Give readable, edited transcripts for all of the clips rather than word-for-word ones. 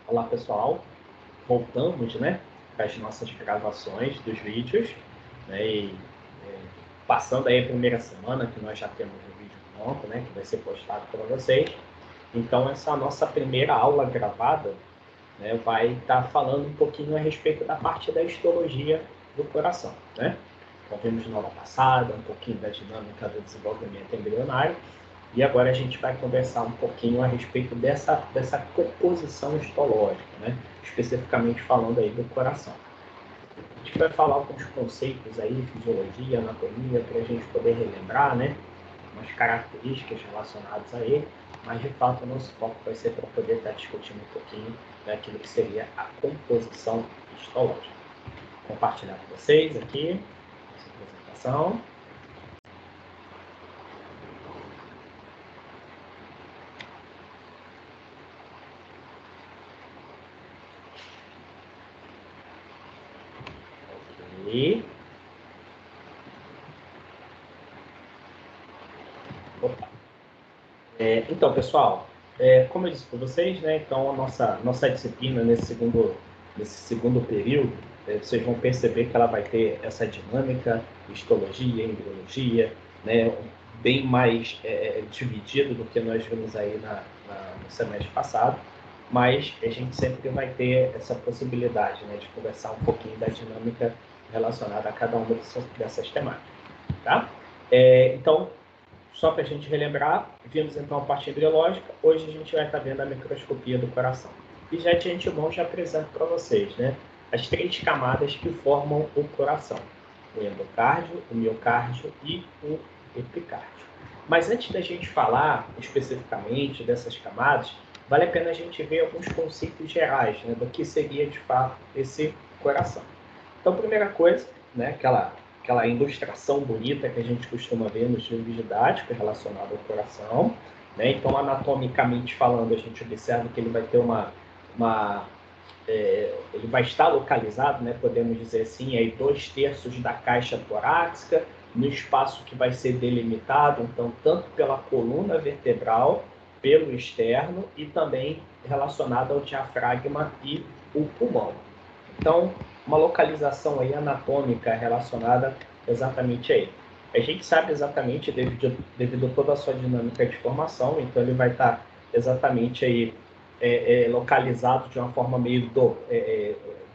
Olá pessoal, voltamos, né, para as nossas gravações dos vídeos, né, passando aí a primeira semana que nós já temos o vídeo pronto, né, que vai ser postado para vocês. Então essa nossa primeira aula gravada, né, vai estar falando um pouquinho a respeito da parte da histologia do coração, né? Então vimos na aula passada um pouquinho da dinâmica do desenvolvimento embrionário. E agora a gente vai conversar um pouquinho a respeito dessa composição histológica, né? Especificamente falando aí do coração. A gente vai falar alguns conceitos aí, fisiologia, anatomia, para a gente poder relembrar, né? Umas características relacionadas a ele, mas de fato o nosso foco vai ser para poder estar discutindo um pouquinho daquilo que seria a composição histológica. Vou compartilhar com vocês aqui essa apresentação. Ok. Opa. Então, pessoal, como eu disse para vocês, né, então a nossa disciplina nesse segundo período, vocês vão perceber que ela vai ter essa dinâmica, histologia, embriologia, né, bem mais dividido do que nós vimos aí no semestre passado, mas a gente sempre vai ter essa possibilidade, né, de conversar um pouquinho da dinâmica relacionada a cada uma dessas temáticas, tá? Então, só para a gente relembrar, vimos então a parte embriológica, hoje a gente vai estar vendo a microscopia do coração. E já de antemão já apresento para vocês, né, as três camadas que formam o coração: o endocárdio, o miocárdio e o epicárdio. Mas antes da gente falar especificamente dessas camadas, vale a pena a gente ver alguns conceitos gerais, né, do que seria de fato esse coração. Então, primeira coisa, né, aquela ilustração bonita que a gente costuma ver nos livros didáticos relacionado ao coração, né? Então, anatomicamente falando, a gente observa que ele vai ter ele vai estar localizado, né, podemos dizer assim, aí 2/3 da caixa torácica, no espaço que vai ser delimitado, então, tanto pela coluna vertebral, pelo externo e também relacionado ao diafragma e o pulmão. Então, uma localização aí anatômica relacionada exatamente a ele. A gente sabe exatamente, devido a toda a sua dinâmica de formação, então ele vai estar exatamente aí localizado de uma forma meio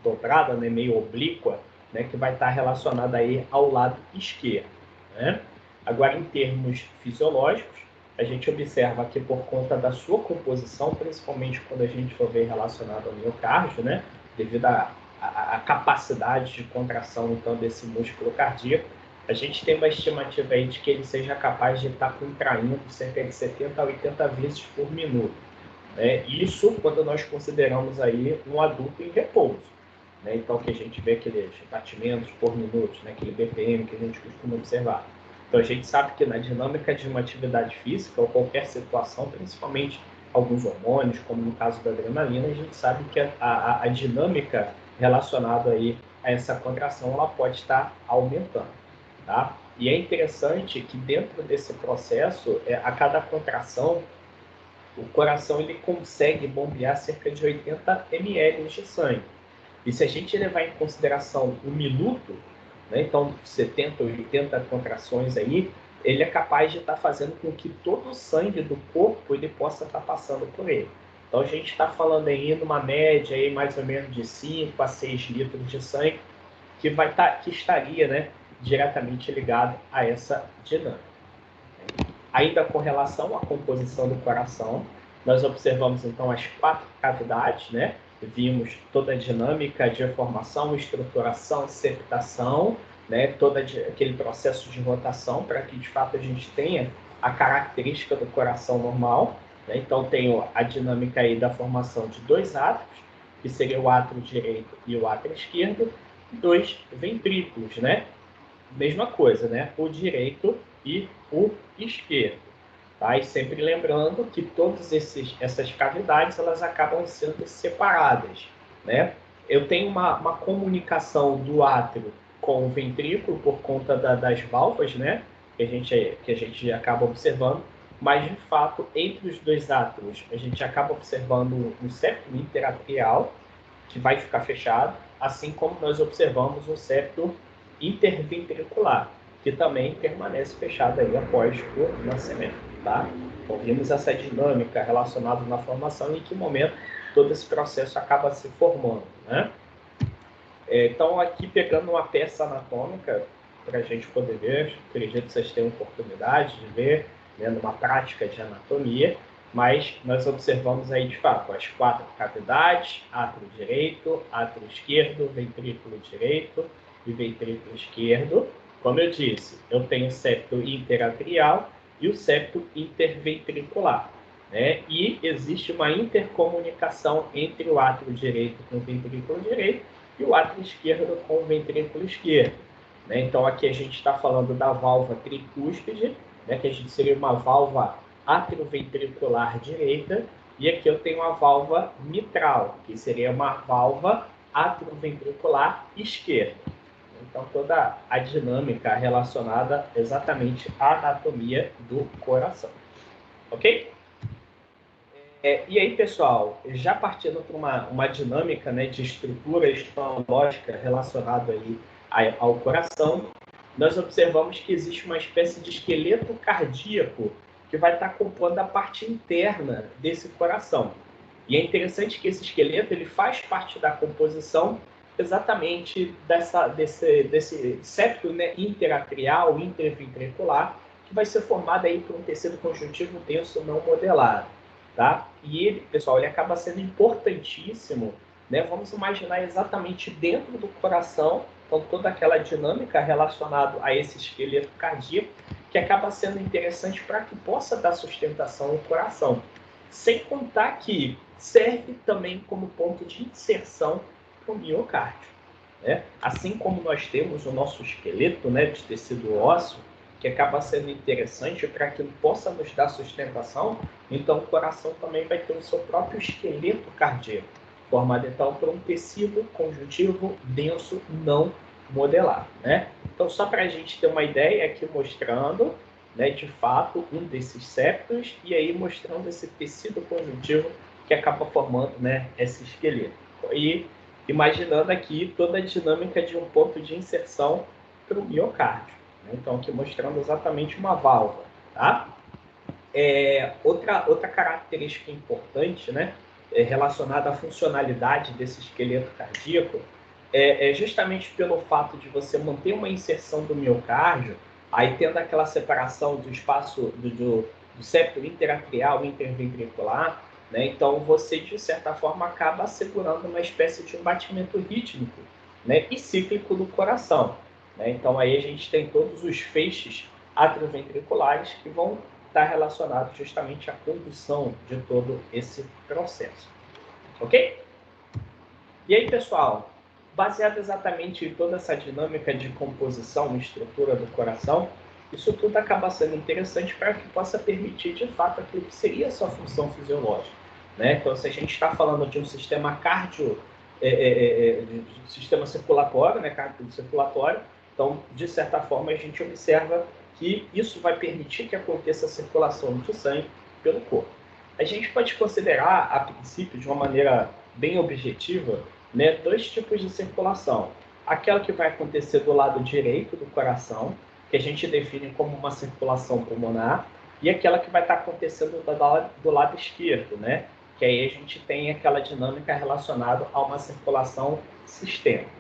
dobrada, né, meio oblíqua, né, que vai estar relacionada aí ao lado esquerdo, né? Agora, em termos fisiológicos, a gente observa que por conta da sua composição, principalmente quando a gente for ver relacionado ao miocárdio, né, devido a capacidade de contração então desse músculo cardíaco, a gente tem uma estimativa aí de que ele seja capaz de estar contraindo cerca de 70 a 80 vezes por minuto. Isso quando nós consideramos aí um adulto em repouso. Né? Então, que a gente vê aqueles batimentos por minuto, né? Aquele BPM que a gente costuma observar. Então, a gente sabe que na dinâmica de uma atividade física ou qualquer situação, principalmente alguns hormônios, como no caso da adrenalina, a gente sabe que a dinâmica relacionada aí a essa contração, ela pode estar aumentando, tá? E é interessante que dentro desse processo, a cada contração, o coração ele consegue bombear cerca de 80 ml de sangue. E se a gente levar em consideração o minuto, né, então 70, 80 contrações aí, ele é capaz de estar fazendo com que todo o sangue do corpo ele possa estar passando por ele. Então a gente está falando aí numa média aí mais ou menos de 5 a 6 litros de sangue que estaria, né, diretamente ligado a essa dinâmica. Ainda com relação à composição do coração, nós observamos então as 4 cavidades, né? Vimos toda a dinâmica de formação, estruturação, septação, né? Todo aquele processo de rotação para que de fato a gente tenha a característica do coração normal, né? Então tem a dinâmica aí da formação de 2 átrios, que seria o átrio direito e o átrio esquerdo, e 2 ventrículos, né? Mesma coisa, né? O direito e o esquerdo. Tá? E sempre lembrando que todas essas cavidades elas acabam sendo separadas, né? Eu tenho uma comunicação do átrio com o ventrículo por conta das válvulas, né? Que a gente acaba observando, mas de fato, entre os dois átrios, a gente acaba observando um septo interatrial, que vai ficar fechado, assim como nós observamos um septo interventricular, que também permanece fechado aí após o nascimento, tá? Então, vimos essa dinâmica relacionada na formação e em que momento todo esse processo acaba se formando, né? Então, aqui pegando uma peça anatômica para a gente poder ver, acredito que vocês tenham oportunidade de ver, né, numa prática de anatomia, mas nós observamos aí, de fato, as 4 cavidades: átrio direito, átrio esquerdo, ventrículo direito e ventrículo esquerdo. Como eu disse, eu tenho o septo interatrial e o septo interventricular, né? E existe uma intercomunicação entre o átrio direito com o ventrículo direito e o átrio esquerdo com o ventrículo esquerdo, né? Então, aqui a gente está falando da válvula tricúspide, né, que a gente seria uma válvula atrioventricular direita, e aqui eu tenho uma válvula mitral, que seria uma válvula atrioventricular esquerda. Então, toda a dinâmica relacionada exatamente à anatomia do coração. Ok? E aí, pessoal, já partindo para uma dinâmica, né, de estrutura estomatológica relacionada aí ao coração, nós observamos que existe uma espécie de esqueleto cardíaco que vai estar compondo a parte interna desse coração. E é interessante que esse esqueleto ele faz parte da composição exatamente desse septo, né, interatrial, interventricular, que vai ser formado aí por um tecido conjuntivo denso não modelado. Tá? E ele, pessoal, ele acaba sendo importantíssimo, né? Vamos imaginar exatamente dentro do coração, então toda aquela dinâmica relacionada a esse esqueleto cardíaco, que acaba sendo interessante para que possa dar sustentação ao coração. Sem contar que serve também como ponto de inserção para o miocárdio, né? Assim como nós temos o nosso esqueleto, né, de tecido ósseo, que acaba sendo interessante para que ele possa nos dar sustentação, então o coração também vai ter o seu próprio esqueleto cardíaco, formado então por um tecido conjuntivo denso não modelado, né? Então, só para a gente ter uma ideia aqui mostrando, né, de fato, um desses septos, e aí mostrando esse tecido conjuntivo que acaba formando, né, esse esqueleto. E imaginando aqui toda a dinâmica de um ponto de inserção para o miocárdio. Então, aqui mostrando exatamente uma válvula, tá? Outra característica importante, né, relacionada à funcionalidade desse esqueleto cardíaco, é justamente pelo fato de você manter uma inserção do miocárdio, aí tendo aquela separação do espaço do septo interatrial e interventricular, né, então você, de certa forma, acaba assegurando uma espécie de um batimento rítmico, né, e cíclico do coração. Né? Então, aí a gente tem todos os feixes atrioventriculares que vão estar relacionados justamente à condução de todo esse processo. Ok? E aí, pessoal, baseado exatamente em toda essa dinâmica de composição e estrutura do coração, isso tudo acaba sendo interessante para que possa permitir, de fato, aquilo que seria a sua função fisiológica. Né? Então, se a gente está falando de um sistema sistema circulatório, né, cardiocirculatório, então, de certa forma, a gente observa que isso vai permitir que aconteça a circulação de sangue pelo corpo. A gente pode considerar, a princípio, de uma maneira bem objetiva, né, 2 tipos de circulação. Aquela que vai acontecer do lado direito do coração, que a gente define como uma circulação pulmonar, e aquela que vai estar acontecendo do lado esquerdo, né? Que aí a gente tem aquela dinâmica relacionada a uma circulação sistêmica,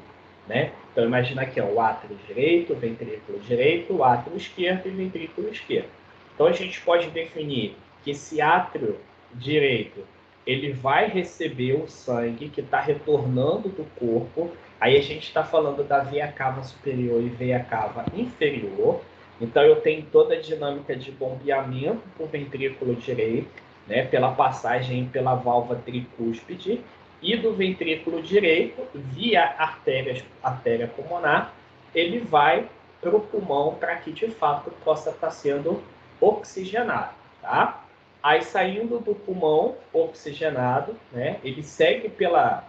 né? Então, imagina aqui, ó, o átrio direito, o ventrículo direito, o átrio esquerdo e o ventrículo esquerdo. Então, a gente pode definir que esse átrio direito, ele vai receber o sangue que está retornando do corpo. Aí a gente está falando da veia cava superior e veia cava inferior. Então, eu tenho toda a dinâmica de bombeamento para o ventrículo direito, né, pela passagem pela válvula tricúspide, e do ventrículo direito, via artéria pulmonar, ele vai para o pulmão para que, de fato, possa estar sendo oxigenado, tá? Aí, saindo do pulmão oxigenado, né, ele segue pela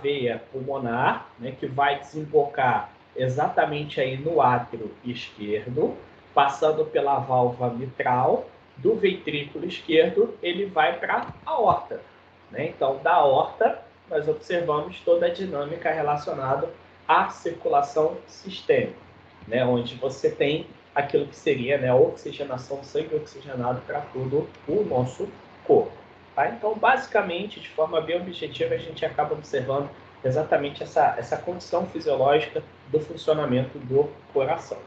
veia pulmonar, né, que vai desembocar exatamente aí no átrio esquerdo, passando pela válvula mitral, do ventrículo esquerdo, ele vai para a aorta, né? Então, da aorta, nós observamos toda a dinâmica relacionada à circulação sistêmica, né? Onde você tem aquilo que seria, né, a oxigenação, sangue oxigenado para todo o nosso corpo. Tá? Então, basicamente, de forma bem objetiva, a gente acaba observando exatamente essa condição fisiológica do funcionamento do coração.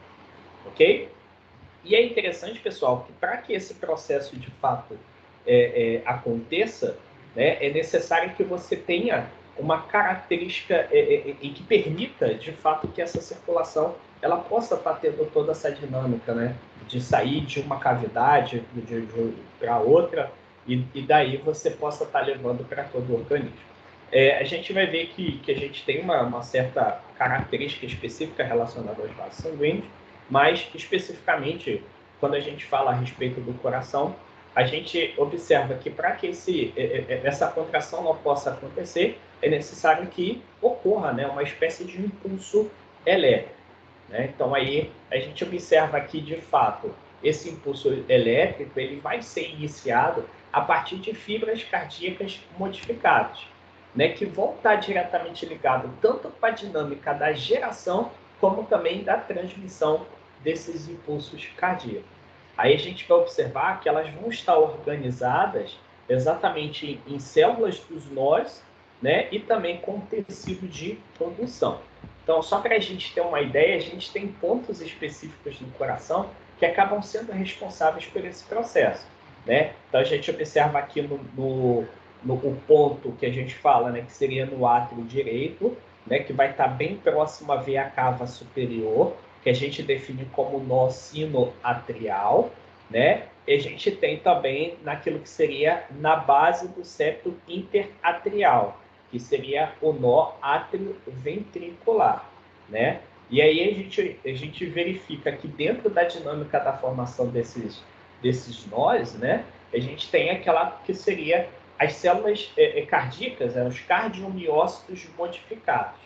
Ok? E é interessante, pessoal, que para que esse processo de fato aconteça, né, é necessário que você tenha uma característica e que permita, de fato, que essa circulação ela possa estar tendo toda essa dinâmica, né, de sair de uma cavidade para outra e daí você possa estar levando para todo o organismo. A gente vai ver que a gente tem uma certa característica específica relacionada aos vasos sanguíneos, mas especificamente, quando a gente fala a respeito do coração, a gente observa que para que essa contração não possa acontecer, é necessário que ocorra, né, uma espécie de impulso elétrico. Né? Então, aí a gente observa que, de fato, esse impulso elétrico ele vai ser iniciado a partir de fibras cardíacas modificadas, né, que vão estar diretamente ligadas tanto para a dinâmica da geração, como também da transmissão desses impulsos cardíacos. Aí a gente vai observar que elas vão estar organizadas exatamente em células dos nós, né, e também com tecido de condução. Então, só para a gente ter uma ideia, a gente tem pontos específicos no coração que acabam sendo responsáveis por esse processo, né? Então, a gente observa aqui no ponto que a gente fala, né, que seria no átrio direito, né, que vai estar bem próximo à veia cava superior, que a gente define como nó sinoatrial, né? E a gente tem também naquilo que seria na base do septo interatrial, que seria o nó átrio-ventricular, né? E aí a gente verifica que dentro da dinâmica da formação desses nós, né? A gente tem aquela que seria as células cardíacas, os cardiomiócitos modificados,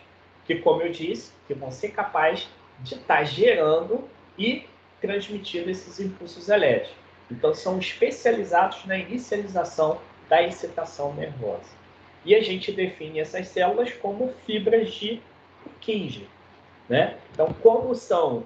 que, como eu disse, que vão ser capazes de estar gerando e transmitindo esses impulsos elétricos. Então, são especializados na inicialização da excitação nervosa. E a gente define essas células como fibras de Purkinje, né? Então, como são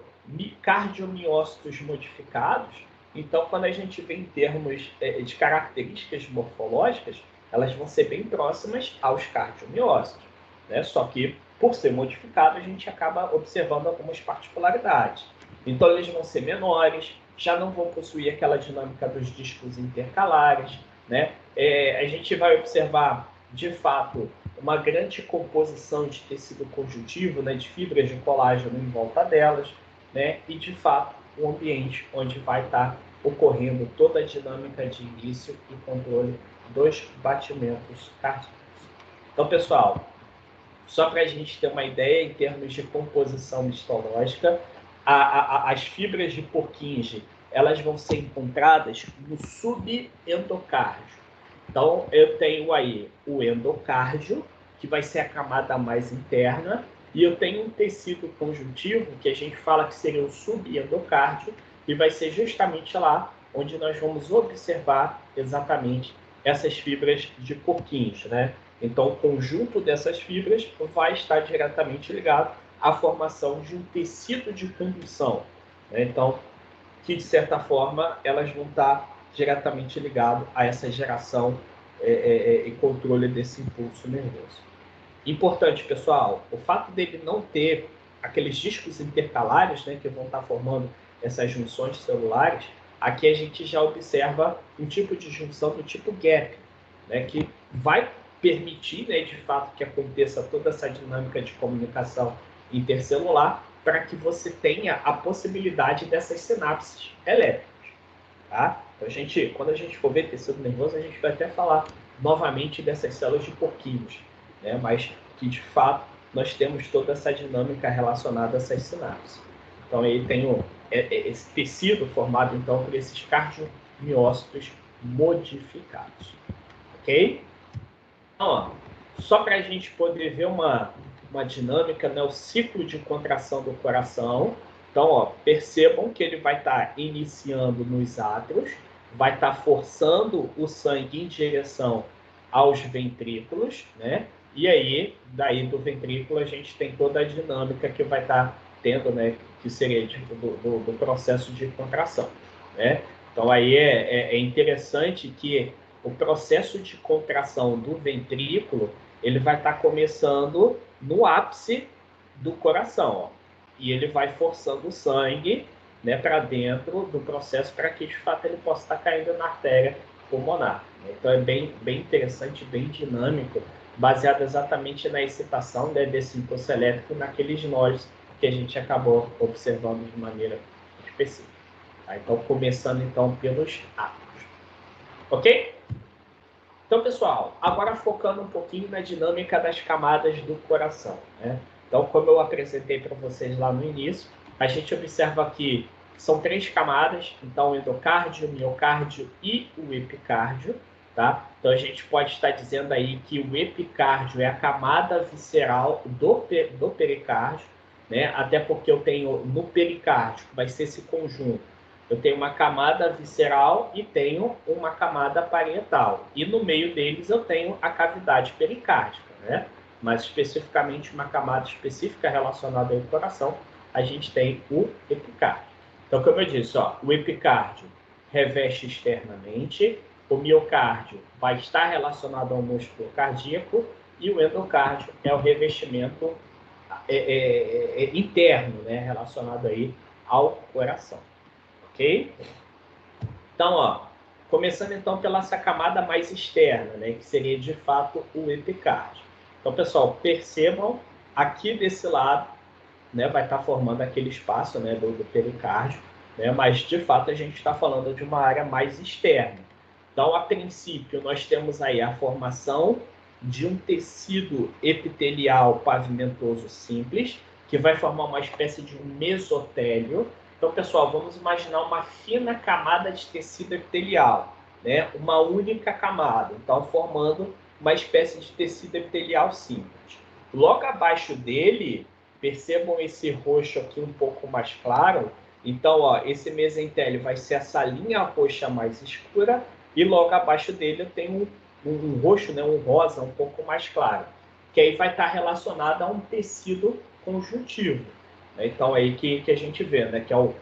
cardiomiócitos modificados, então, quando a gente vê em termos de características morfológicas, elas vão ser bem próximas aos cardiomiócitos, né? Só que, por ser modificado, a gente acaba observando algumas particularidades. Então, eles vão ser menores, já não vão possuir aquela dinâmica dos discos intercalares, né? A gente vai observar, de fato, uma grande composição de tecido conjuntivo, né, de fibras de colágeno em volta delas, né? E, de fato, um ambiente onde vai estar ocorrendo toda a dinâmica de início e controle dos batimentos cardíacos. Então, pessoal, só para a gente ter uma ideia em termos de composição histológica, as fibras de Purkinje elas vão ser encontradas no subendocárdio. Então, eu tenho aí o endocárdio, que vai ser a camada mais interna, e eu tenho um tecido conjuntivo, que a gente fala que seria o subendocárdio, e vai ser justamente lá onde nós vamos observar exatamente essas fibras de Purkinje, né? Então, o conjunto dessas fibras vai estar diretamente ligado à formação de um tecido de condução, né? Então, que, de certa forma, elas vão estar diretamente ligadas a essa geração e controle desse impulso nervoso. Importante, pessoal, o fato dele não ter aqueles discos intercalares, né, que vão estar formando essas junções celulares, aqui a gente já observa um tipo de junção do tipo gap, né, que vai permitir, né, de fato, que aconteça toda essa dinâmica de comunicação intercelular para que você tenha a possibilidade dessas sinapses elétricas. Tá? Então, quando a gente for ver tecido nervoso, a gente vai até falar novamente dessas células de Purkinje, né? Mas que, de fato, nós temos toda essa dinâmica relacionada a essas sinapses. Então, aí tem esse tecido formado, então, por esses cardiomiócitos modificados. Ok? Então, ó, só para a gente poder ver uma dinâmica, né? O ciclo de contração do coração. Então, ó, percebam que ele vai estar iniciando nos átrios, vai estar forçando o sangue em direção aos ventrículos, né? E aí, daí do ventrículo, a gente tem toda a dinâmica que vai estar tendo, né? Que seria tipo, do processo de contração, né? Então, aí é interessante que o processo de contração do ventrículo, ele vai estar começando no ápice do coração, ó, e ele vai forçando o sangue, né, para dentro do processo para que, de fato, ele possa estar caindo na artéria pulmonar. Então, é bem interessante, bem dinâmico, baseado exatamente na excitação, né, desse impulso elétrico naqueles nós que a gente acabou observando de maneira específica. Tá? Então, começando então pelos átomos. Ok? Então, pessoal, agora focando um pouquinho na dinâmica das camadas do coração, né? Então, como eu apresentei para vocês lá no início, a gente observa aqui que são 3 camadas, então o endocárdio, o miocárdio e o epicárdio, tá? Então, a gente pode estar dizendo aí que o epicárdio é a camada visceral do pericárdio, né? Até porque eu tenho no pericárdio, que vai ser esse conjunto, eu tenho uma camada visceral e tenho uma camada parietal. E no meio deles eu tenho a cavidade pericárdica, né? Mas especificamente uma camada específica relacionada ao coração, a gente tem o epicárdio. Então, como eu disse, ó, o epicárdio reveste externamente, o miocárdio vai estar relacionado ao músculo cardíaco e o endocárdio é o revestimento interno, né, relacionado aí ao coração. Ok? Então, ó, começando então pela essa camada mais externa, né, que seria de fato o epicárdio. Então, pessoal, percebam aqui desse lado, né, vai estar formando aquele espaço, né, do pericárdio, né, mas de fato a gente está falando de uma área mais externa. Então, a princípio, nós temos aí a formação de um tecido epitelial pavimentoso simples, que vai formar uma espécie de um mesotélio. Então, pessoal, vamos imaginar uma fina camada de tecido epitelial, né? Uma única camada, então formando uma espécie de tecido epitelial simples. Logo abaixo dele, percebam esse roxo aqui um pouco mais claro. Então, ó, esse mesentélio vai ser essa linha roxa mais escura e logo abaixo dele eu tenho um roxo, né, um rosa um pouco mais claro, que aí vai estar relacionado a um tecido conjuntivo. Então, aí que a gente vê, né, que é o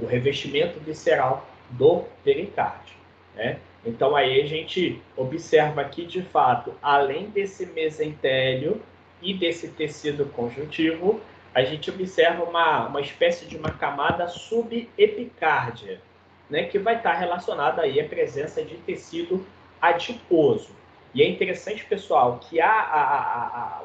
revestimento visceral do pericárdio, né? Então, aí a gente observa aqui, de fato, além desse mesentélio e desse tecido conjuntivo, a gente observa uma espécie de uma camada subepicárdia, né, que vai estar relacionada aí à presença de tecido adiposo. E é interessante, pessoal, que a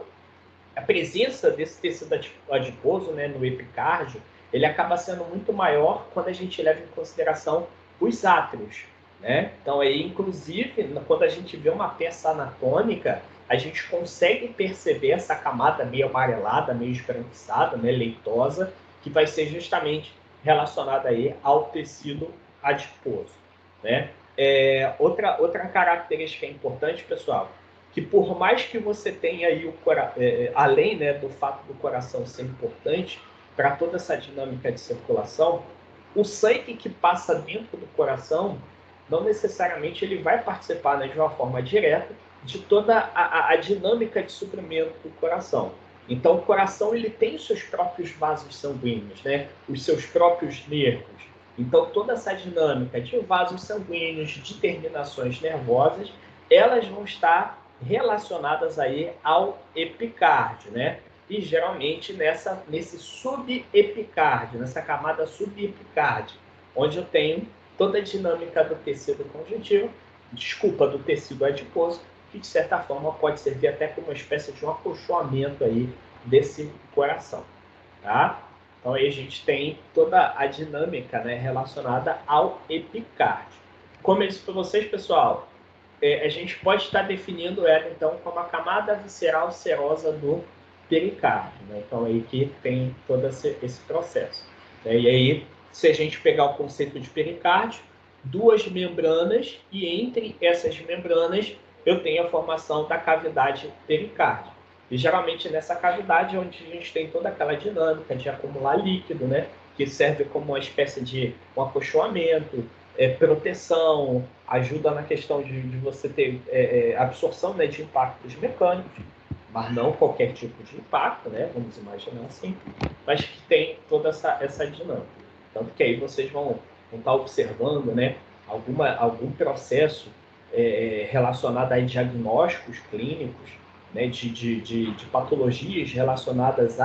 presença desse tecido adiposo, né, no epicárdio, ele acaba sendo muito maior quando a gente leva em consideração os átrios, né? Então, aí, inclusive, quando a gente vê uma peça anatômica, a gente consegue perceber essa camada meio amarelada, meio esbranquiçada, né, leitosa, que vai ser justamente relacionada aí ao tecido adiposo, né? Outra característica importante, pessoal, que por mais que você tenha aí além, né, do fato do coração ser importante para toda essa dinâmica de circulação, o sangue que passa dentro do coração não necessariamente ele vai participar, né, de uma forma direta de toda a dinâmica de suprimento do coração. Então, o coração ele tem os seus próprios vasos sanguíneos, né, os seus próprios nervos. Então, toda essa dinâmica de vasos sanguíneos, de terminações nervosas, elas vão estar relacionadas aí ao epicárdio, né? E geralmente nesse subepicárdio, nessa camada subepicárdia, onde eu tenho toda a dinâmica do tecido conjuntivo, do tecido adiposo, que de certa forma pode servir até como uma espécie de um acolchoamento aí desse coração, tá? Então aí a gente tem toda a dinâmica, né, relacionada ao epicárdio. Como eu disse para vocês, pessoal, a gente pode estar definindo ela, então, como a camada visceral serosa do pericárdio, né? Então, aí que tem todo esse processo. Né? E aí, se a gente pegar o conceito de pericárdio, duas membranas, e entre essas membranas eu tenho a formação da cavidade pericárdia. E geralmente nessa cavidade é onde a gente tem toda aquela dinâmica de acumular líquido, né? Que serve como uma espécie de um acolchoamento, proteção, ajuda na questão de você ter absorção, né, de impactos mecânicos, mas não qualquer tipo de impacto, né, vamos imaginar assim, mas que tem toda essa dinâmica. Tanto que aí vocês vão estar observando, né, algum processo relacionado a diagnósticos clínicos, né, de patologias relacionadas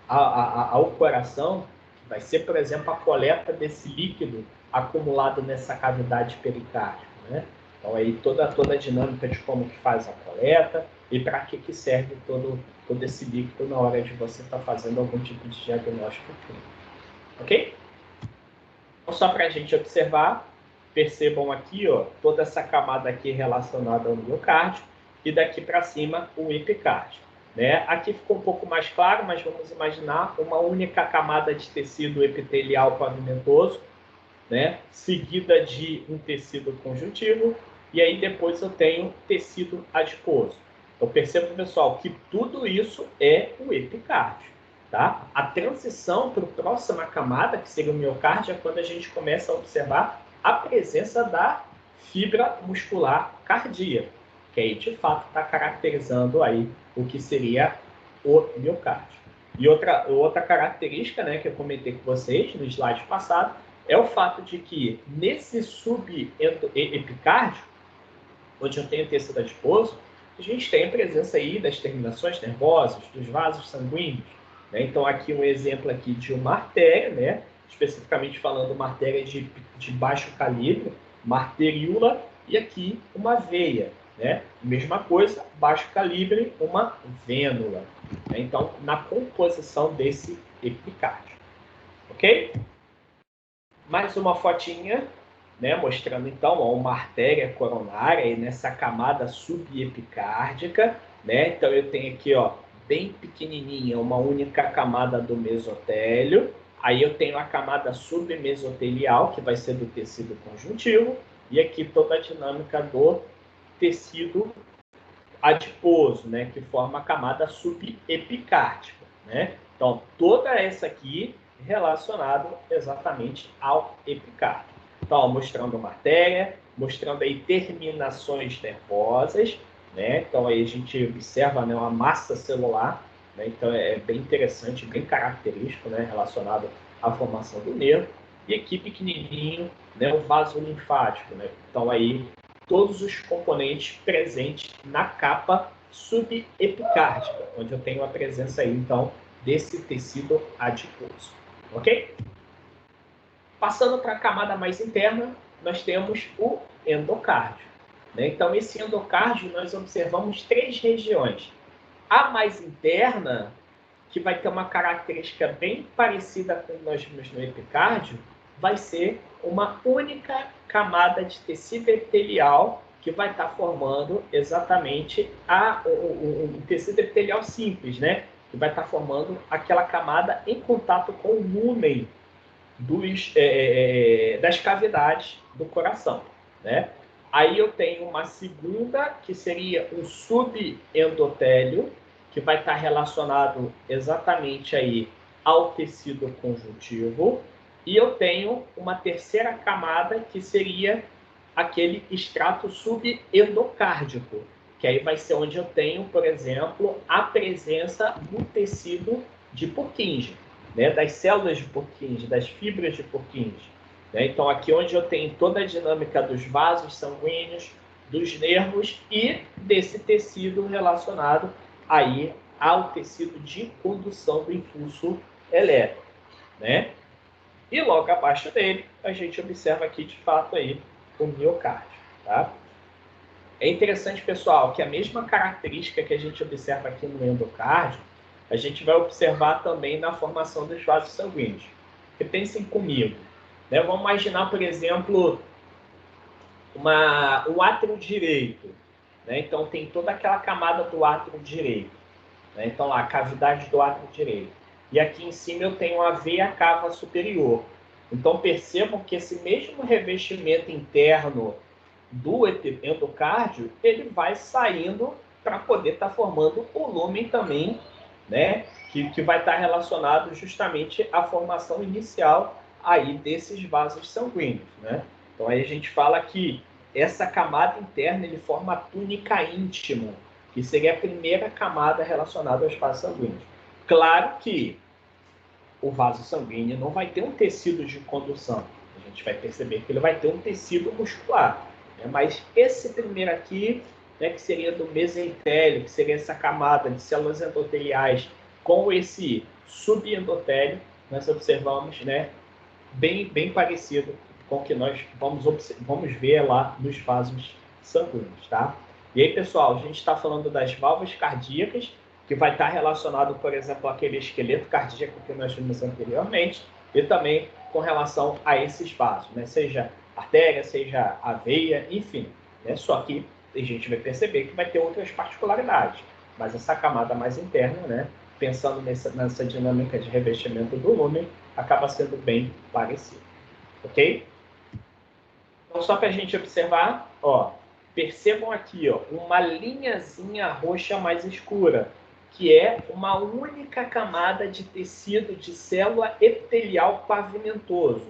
ao coração, que vai ser, por exemplo, a coleta desse líquido acumulado nessa cavidade pericárdica, né? Então, aí toda a dinâmica de como que faz a coleta e para que serve todo esse líquido na hora de você estar fazendo algum tipo de diagnóstico clínico. Ok? Então, só para a gente observar, percebam aqui, ó, toda essa camada aqui relacionada ao miocárdio e daqui para cima o epicárdio. Né? Aqui ficou um pouco mais claro, mas vamos imaginar uma única camada de tecido epitelial pavimentoso, né? Seguida de um tecido conjuntivo, e aí depois eu tenho tecido adiposo. Então perceba, pessoal, que tudo isso é o epicárdio. Tá? A transição para a próxima camada, que seria o miocárdio, é quando a gente começa a observar a presença da fibra muscular cardíaca, que aí de fato está caracterizando aí o que seria o miocárdio. E outra característica, né, que eu comentei com vocês no slide passado, é o fato de que nesse subepicárdio, onde eu tenho tecido adiposo, a gente tem a presença aí das terminações nervosas, dos vasos sanguíneos. Né? Então, aqui um exemplo aqui de uma artéria, né? Especificamente falando uma artéria de baixo calibre, uma arteríola, e aqui uma veia. Né? Mesma coisa, baixo calibre, uma vênula. Né? Então, na composição desse epicárdio. Ok? Mais uma fotinha, né, mostrando então ó, uma artéria coronária e nessa camada subepicárdica, né? Então eu tenho aqui, ó, bem pequenininha, uma única camada do mesotélio. Aí eu tenho a camada submesotelial, que vai ser do tecido conjuntivo, e aqui toda a dinâmica do tecido adiposo, né, que forma a camada subepicárdica, né? Então, toda essa aqui relacionada exatamente ao epicárdio. Então, ó, mostrando uma artéria, mostrando aí terminações nervosas, né? Então, aí a gente observa, né, uma massa celular, né? Então, é bem interessante, bem característico, né, relacionado à formação do nervo. E aqui, pequenininho, né, o vaso linfático, né? Então, aí todos os componentes presentes na capa subepicárdica, onde eu tenho a presença aí, então, desse tecido adiposo. Ok? Passando para a camada mais interna, nós temos o endocárdio. Né? Então, esse endocárdio, nós observamos 3 regiões. A mais interna, que vai ter uma característica bem parecida com o que nós vimos no epicárdio, vai ser uma única camada de tecido epitelial que vai estar formando exatamente o tecido epitelial simples, né? Que vai estar formando aquela camada em contato com o lúmen das cavidades do coração, né? Aí eu tenho uma segunda, que seria um subendotélio, que vai estar relacionado exatamente aí ao tecido conjuntivo. E eu tenho uma terceira camada, que seria aquele extrato subendocárdico, que aí vai ser onde eu tenho, por exemplo, a presença do tecido de Purkinje, né, das células de Purkinje, das fibras de Purkinje. Né? Então, aqui onde eu tenho toda a dinâmica dos vasos sanguíneos, dos nervos e desse tecido relacionado aí ao tecido de condução do impulso elétrico. Né? E logo abaixo dele, a gente observa aqui, de fato, aí, o miocárdio. Tá? É interessante, pessoal, que a mesma característica que a gente observa aqui no endocárdio, a gente vai observar também na formação dos vasos sanguíneos. Porque pensem comigo, né? Vamos imaginar, por exemplo, o átrio direito. Né? Então, tem toda aquela camada do átrio direito. Né? Então, lá, a cavidade do átrio direito. E aqui em cima eu tenho a veia cava superior. Então, percebam que esse mesmo revestimento interno do endocárdio, ele vai saindo para poder estar formando o lúmen também, né? Que vai estar relacionado justamente à formação inicial aí desses vasos sanguíneos, né? Então aí a gente fala que essa camada interna ele forma a túnica íntima, que seria a primeira camada relacionada aos vasos sanguíneos. Claro que o vaso sanguíneo não vai ter um tecido de condução. A gente vai perceber que ele vai ter um tecido muscular. Né? Mas esse primeiro aqui, né, que seria do mesentélio, que seria essa camada de células endoteliais com esse subendotélio, nós observamos, né, bem parecido com o que nós vamos ver lá nos vasos sanguíneos, tá? E aí, pessoal, a gente está falando das válvulas cardíacas, que vai estar relacionado, por exemplo, àquele esqueleto cardíaco que nós vimos anteriormente, e também com relação a esses vasos, né? Seja artéria, seja a veia, enfim. Né? Só que a gente vai perceber que vai ter outras particularidades, mas essa camada mais interna, né? Pensando nessa dinâmica de revestimento do lúmen, acaba sendo bem parecido. Ok? Então, só para a gente observar, ó, percebam aqui, ó, uma linhazinha roxa mais escura, que é uma única camada de tecido de célula epitelial pavimentoso,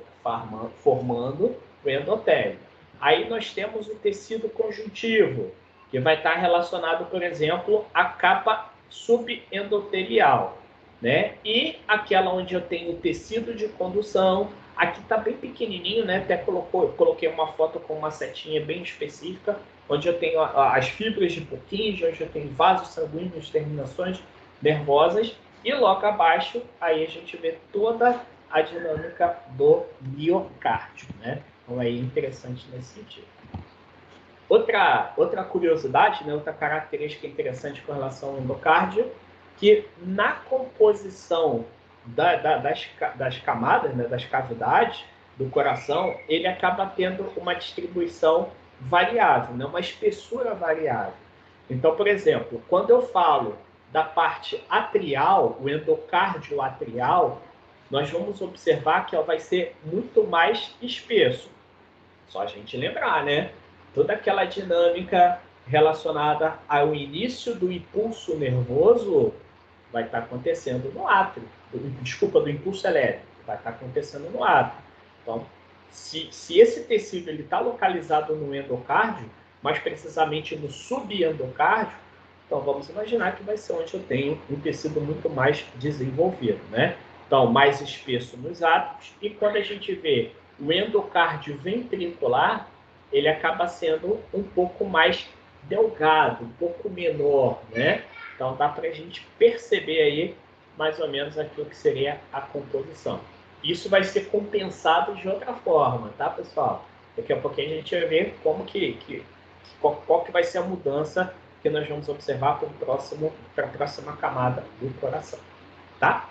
formando o endotélio. Aí nós temos o tecido conjuntivo, que vai estar relacionado, por exemplo, à capa subendotelial, né? E aquela onde eu tenho tecido de condução, aqui está bem pequenininho, né? Até coloquei uma foto com uma setinha bem específica, onde eu tenho as fibras de Purkinje, onde eu tenho vasos sanguíneos, terminações nervosas, e logo abaixo, aí a gente vê toda a dinâmica do miocárdio, né? Então, é interessante nesse sentido. Outra curiosidade, né, outra característica interessante com relação ao endocárdio, que na composição das camadas, né, das cavidades do coração, ele acaba tendo uma distribuição variável, né, uma espessura variável. Então, por exemplo, quando eu falo da parte atrial, o endocárdio atrial, nós vamos observar que ela vai ser muito mais espesso. Só a gente lembrar, né? Toda aquela dinâmica relacionada ao início do impulso nervoso vai estar acontecendo no átrio. Desculpa, do impulso elétrico, vai estar acontecendo no átrio. Então, se esse tecido está localizado no endocárdio, mais precisamente no subendocárdio, então vamos imaginar que vai ser onde eu tenho um tecido muito mais desenvolvido, né? Então, mais espesso nos átrios, e quando a gente vê o endocárdio ventricular, ele acaba sendo um pouco mais delgado, um pouco menor, né? Então dá para a gente perceber aí mais ou menos aquilo que seria a composição. Isso vai ser compensado de outra forma, tá, pessoal? Daqui a pouquinho a gente vai ver como qual que vai ser a mudança que nós vamos observar para a próxima camada do coração, tá?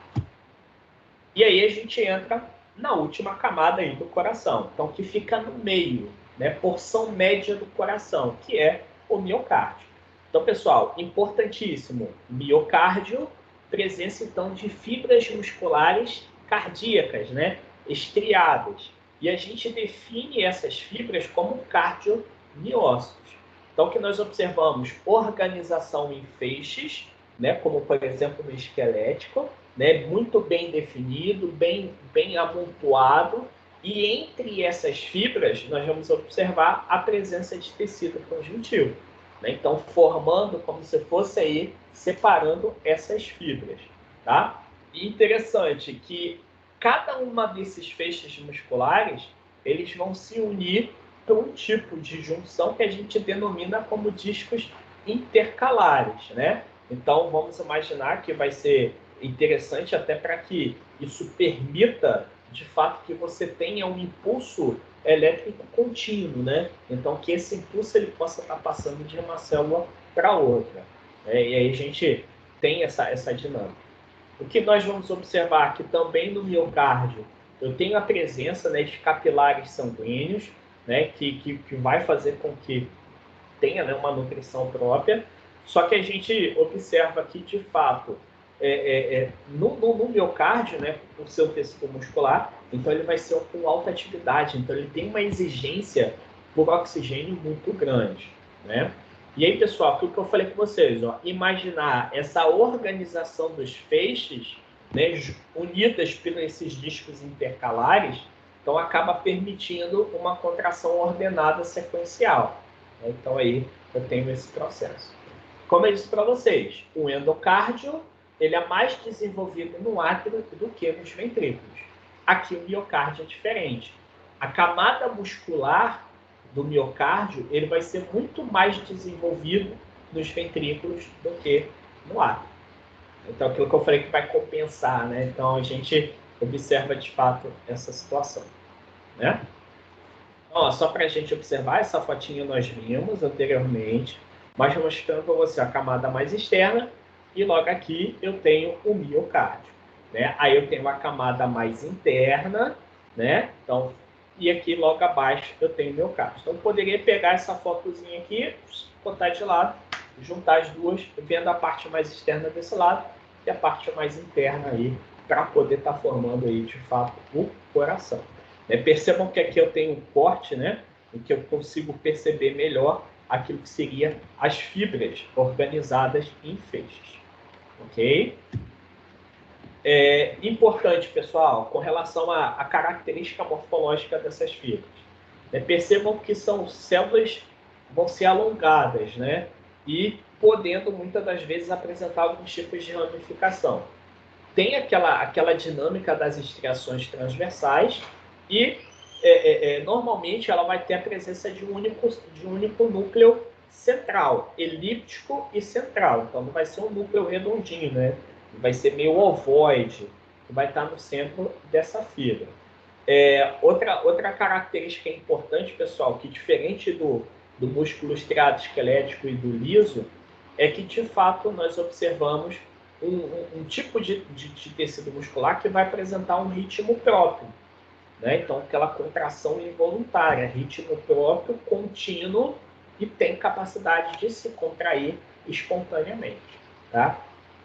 E aí a gente entra na última camada aí do coração, então que fica no meio, né, porção média do coração, que é o miocárdio. Então, pessoal, importantíssimo, miocárdio, presença então de fibras musculares cardíacas, né, estriadas. E a gente define essas fibras como cardiomiócitos. Então, que nós observamos organização em feixes, né, como por exemplo no esquelético, né, muito bem definido, bem amontoado, e entre essas fibras nós vamos observar a presença de tecido conjuntivo, né? Então formando como se fosse aí separando essas fibras, tá? E interessante que cada uma desses feixes musculares eles vão se unir para um tipo de junção que a gente denomina como discos intercalares, né? Então vamos imaginar que vai ser interessante até para que isso permita, de fato, que você tenha um impulso elétrico contínuo, né? Então, que esse impulso ele possa estar passando de uma célula para outra. E aí a gente tem essa dinâmica. O que nós vamos observar aqui também no miocárdio, eu tenho a presença, né, de capilares sanguíneos, né, que vai fazer com que tenha, né, uma nutrição própria, só que a gente observa aqui, de fato, no miocárdio, né, por ser um tecido muscular, então ele vai ser com alta atividade, então ele tem uma exigência por oxigênio muito grande, né? E aí, pessoal, o que eu falei com vocês, ó, imaginar essa organização dos feixes, né, unidas por esses discos intercalares, Então, acaba permitindo uma contração ordenada sequencial. Então, aí eu tenho esse processo. Como eu disse para vocês, o endocárdio ele é mais desenvolvido no átrio do que nos ventrículos. Aqui o miocárdio é diferente. A camada muscular do miocárdio ele vai ser muito mais desenvolvido nos ventrículos do que no átrio. Então, aquilo que eu falei que vai compensar, né? Então, a gente observa de fato essa situação, né? Ó, só para a gente observar, essa fotinha nós vimos anteriormente, mas mostrando para você a camada mais externa e logo aqui eu tenho o miocárdio, né? Aí eu tenho a camada mais interna, né? Então, e aqui logo abaixo eu tenho o miocárdio. Então, eu poderia pegar essa fotozinha aqui, botar de lado, juntar as duas, vendo a parte mais externa desse lado e a parte mais interna aí, para poder estar formando aí, de fato, o coração. Percebam que aqui eu tenho um corte, né, em que eu consigo perceber melhor aquilo que seria as fibras organizadas em feixes. Ok? Importante, pessoal, com relação à característica morfológica dessas fibras. Percebam que são células vão ser alongadas, né? E podendo, muitas das vezes, apresentar alguns tipos de ramificação. Tem aquela dinâmica das estriações transversais e, normalmente, ela vai ter a presença de um único núcleo central, elíptico e central. Então, não vai ser um núcleo redondinho, né? Vai ser meio ovoide, que vai estar no centro dessa fibra. Outra característica importante, pessoal, que diferente do músculo estriado esquelético e do liso, é que, de fato, nós observamos um tipo de tecido muscular que vai apresentar um ritmo próprio, né? Então, aquela contração involuntária, ritmo próprio, contínuo, e tem capacidade de se contrair espontaneamente, tá?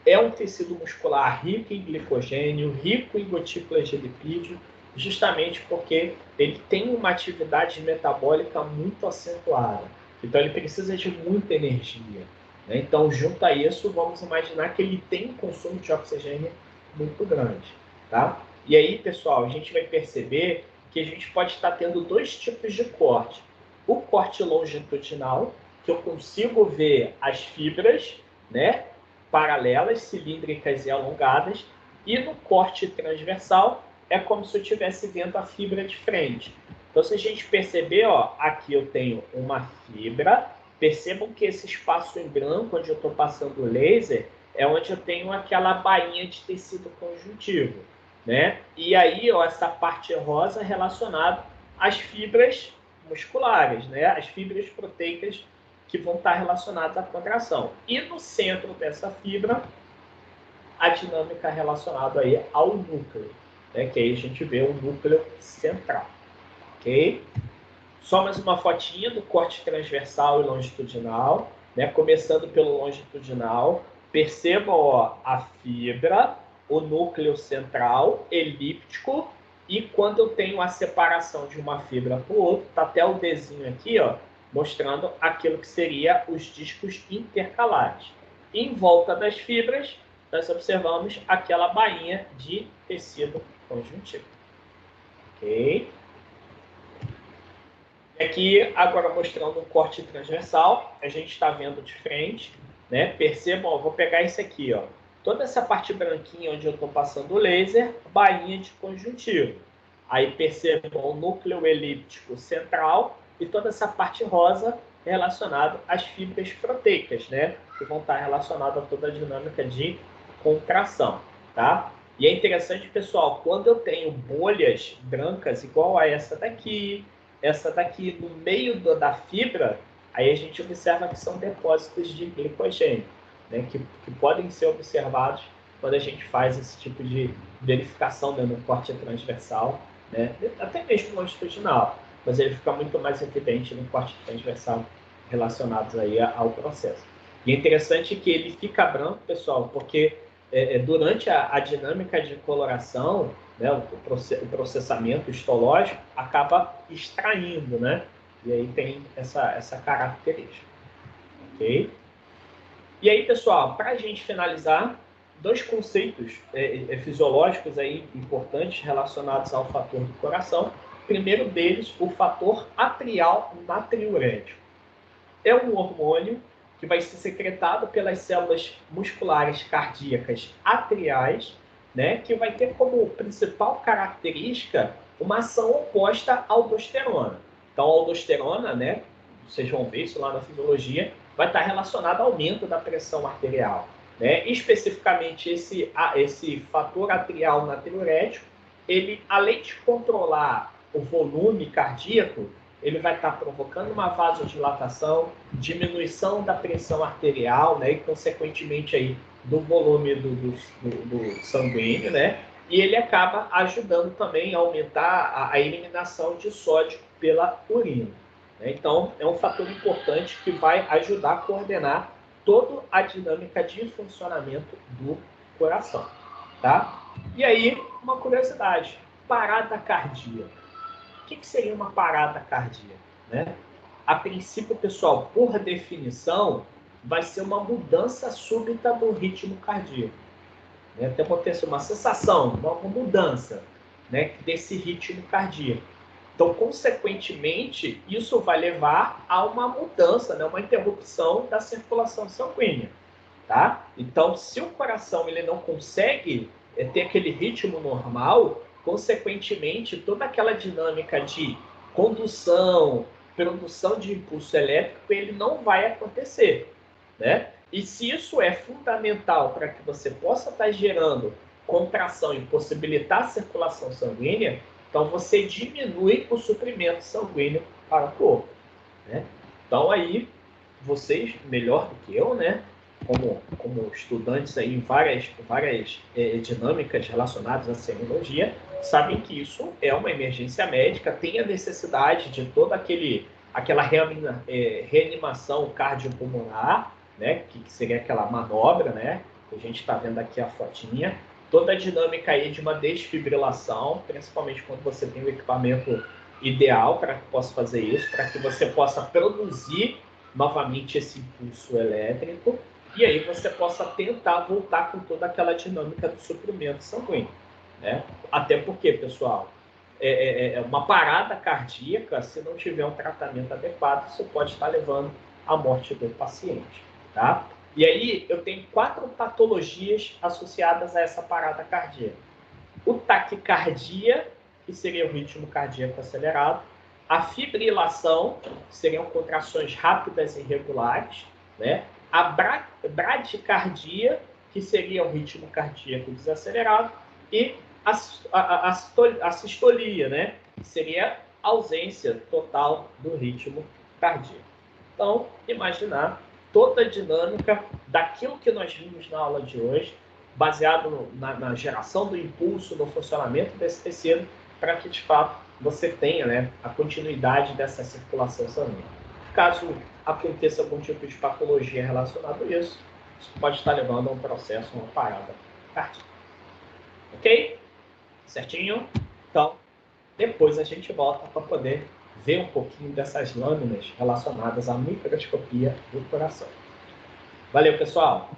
É um tecido muscular rico em glicogênio, rico em gotículas de lipídio, justamente porque ele tem uma atividade metabólica muito acentuada. Então, ele precisa de muita energia. Então, junto a isso, vamos imaginar que ele tem um consumo de oxigênio muito grande, tá? E aí, pessoal, a gente vai perceber que a gente pode estar tendo dois tipos de corte. O corte longitudinal, que eu consigo ver as fibras, né, paralelas, cilíndricas e alongadas, e no corte transversal é como se eu estivesse vendo a fibra de frente. Então, se a gente perceber, ó, aqui eu tenho uma fibra. Percebam que esse espaço em branco, onde eu estou passando o laser, é onde eu tenho aquela bainha de tecido conjuntivo, né? E aí, ó, essa parte rosa relacionada às fibras musculares, né? As fibras proteicas que vão estar relacionadas à contração. E no centro dessa fibra, a dinâmica relacionada aí ao núcleo, né? Que aí a gente vê o núcleo central, ok? Só mais uma fotinha do corte transversal e longitudinal, né? Começando pelo longitudinal. Percebam, ó, a fibra, o núcleo central, elíptico, e quando eu tenho a separação de uma fibra para o outro, tá até o desenho aqui, ó, mostrando aquilo que seria os discos intercalares. Em volta das fibras, nós observamos aquela bainha de tecido conjuntivo. Ok? Aqui, agora mostrando um corte transversal, a gente está vendo de frente, né? Percebam, ó, vou pegar esse aqui, ó. Toda essa parte branquinha onde eu estou passando o laser, bainha de conjuntivo. Aí percebam o núcleo elíptico central e toda essa parte rosa relacionada às fibras proteicas, né? Que vão estar relacionadas a toda a dinâmica de contração, tá? E é interessante, pessoal, quando eu tenho bolhas brancas igual a essa daqui no meio da fibra, aí a gente observa que são depósitos de glicogênio, né, que podem ser observados quando a gente faz esse tipo de verificação, né, no corte transversal, né, até mesmo longitudinal, mas ele fica muito mais evidente no corte transversal relacionados aí ao processo. E é interessante que ele fica branco, pessoal, porque durante a dinâmica de coloração, né, o processamento histológico acaba extraindo, né? E aí tem essa característica, ok? E aí, pessoal, para a gente finalizar, dois conceitos fisiológicos aí importantes relacionados ao fator do coração, primeiro deles, o fator atrial natriurético. É um hormônio que vai ser secretado pelas células musculares cardíacas atriais, né, que vai ter como principal característica uma ação oposta à aldosterona. Então, a aldosterona, né, vocês vão ver isso lá na fisiologia, vai estar relacionada ao aumento da pressão arterial. Né? Especificamente, esse fator atrial natriurético, ele, além de controlar o volume cardíaco, ele vai estar provocando uma vasodilatação, diminuição da pressão arterial, né, e consequentemente aí do volume do sanguíneo, né, e ele acaba ajudando também a aumentar a eliminação de sódio pela urina. Né? Então, é um fator importante que vai ajudar a coordenar toda a dinâmica de funcionamento do coração. Tá? E aí, uma curiosidade, parada cardíaca. O que seria uma parada cardíaca? Né? A princípio, pessoal, por definição, vai ser uma mudança súbita do ritmo cardíaco. Né? Até pode ter uma sensação, uma mudança, né, desse ritmo cardíaco. Então, consequentemente, isso vai levar a uma mudança, né, uma interrupção da circulação sanguínea. Tá? Então, se o coração ele não consegue ter aquele ritmo normal, consequentemente, toda aquela dinâmica de condução, produção de impulso elétrico, ele não vai acontecer. Né? E se isso é fundamental para que você possa estar gerando contração e possibilitar a circulação sanguínea, então você diminui o suprimento sanguíneo para o corpo. Né? Então aí, vocês, melhor do que eu, né? Como estudantes aí em várias dinâmicas relacionadas à semiologia, sabem que isso é uma emergência médica, tem a necessidade de toda aquela reanimação cardiopulmonar, né, que seria aquela manobra, né, que a gente está vendo aqui a fotinha, toda a dinâmica aí de uma desfibrilação, principalmente quando você tem o equipamento ideal para que possa fazer isso, para que você possa produzir novamente esse impulso elétrico, e aí você possa tentar voltar com toda aquela dinâmica do suprimento sanguíneo. Né? Até porque, pessoal, uma parada cardíaca, se não tiver um tratamento adequado, isso pode estar levando à morte do paciente. Tá? E aí eu tenho 4 patologias associadas a essa parada cardíaca. O taquicardia, que seria o ritmo cardíaco acelerado, a fibrilação, que seriam contrações rápidas e irregulares, né? A bradicardia, que seria o ritmo cardíaco desacelerado, e a sistolia, né? Que seria a ausência total do ritmo cardíaco. Então, imaginar toda a dinâmica daquilo que nós vimos na aula de hoje, baseado na geração do impulso, no funcionamento desse tecido, para que, de fato, você tenha, né, a continuidade dessa circulação sanguínea. Caso aconteça algum tipo de patologia relacionada a isso, isso pode estar levando a um processo, uma parada cardíaca. Ok? Certinho? Então, depois a gente volta para poder ver um pouquinho dessas lâminas relacionadas à microscopia do coração. Valeu, pessoal!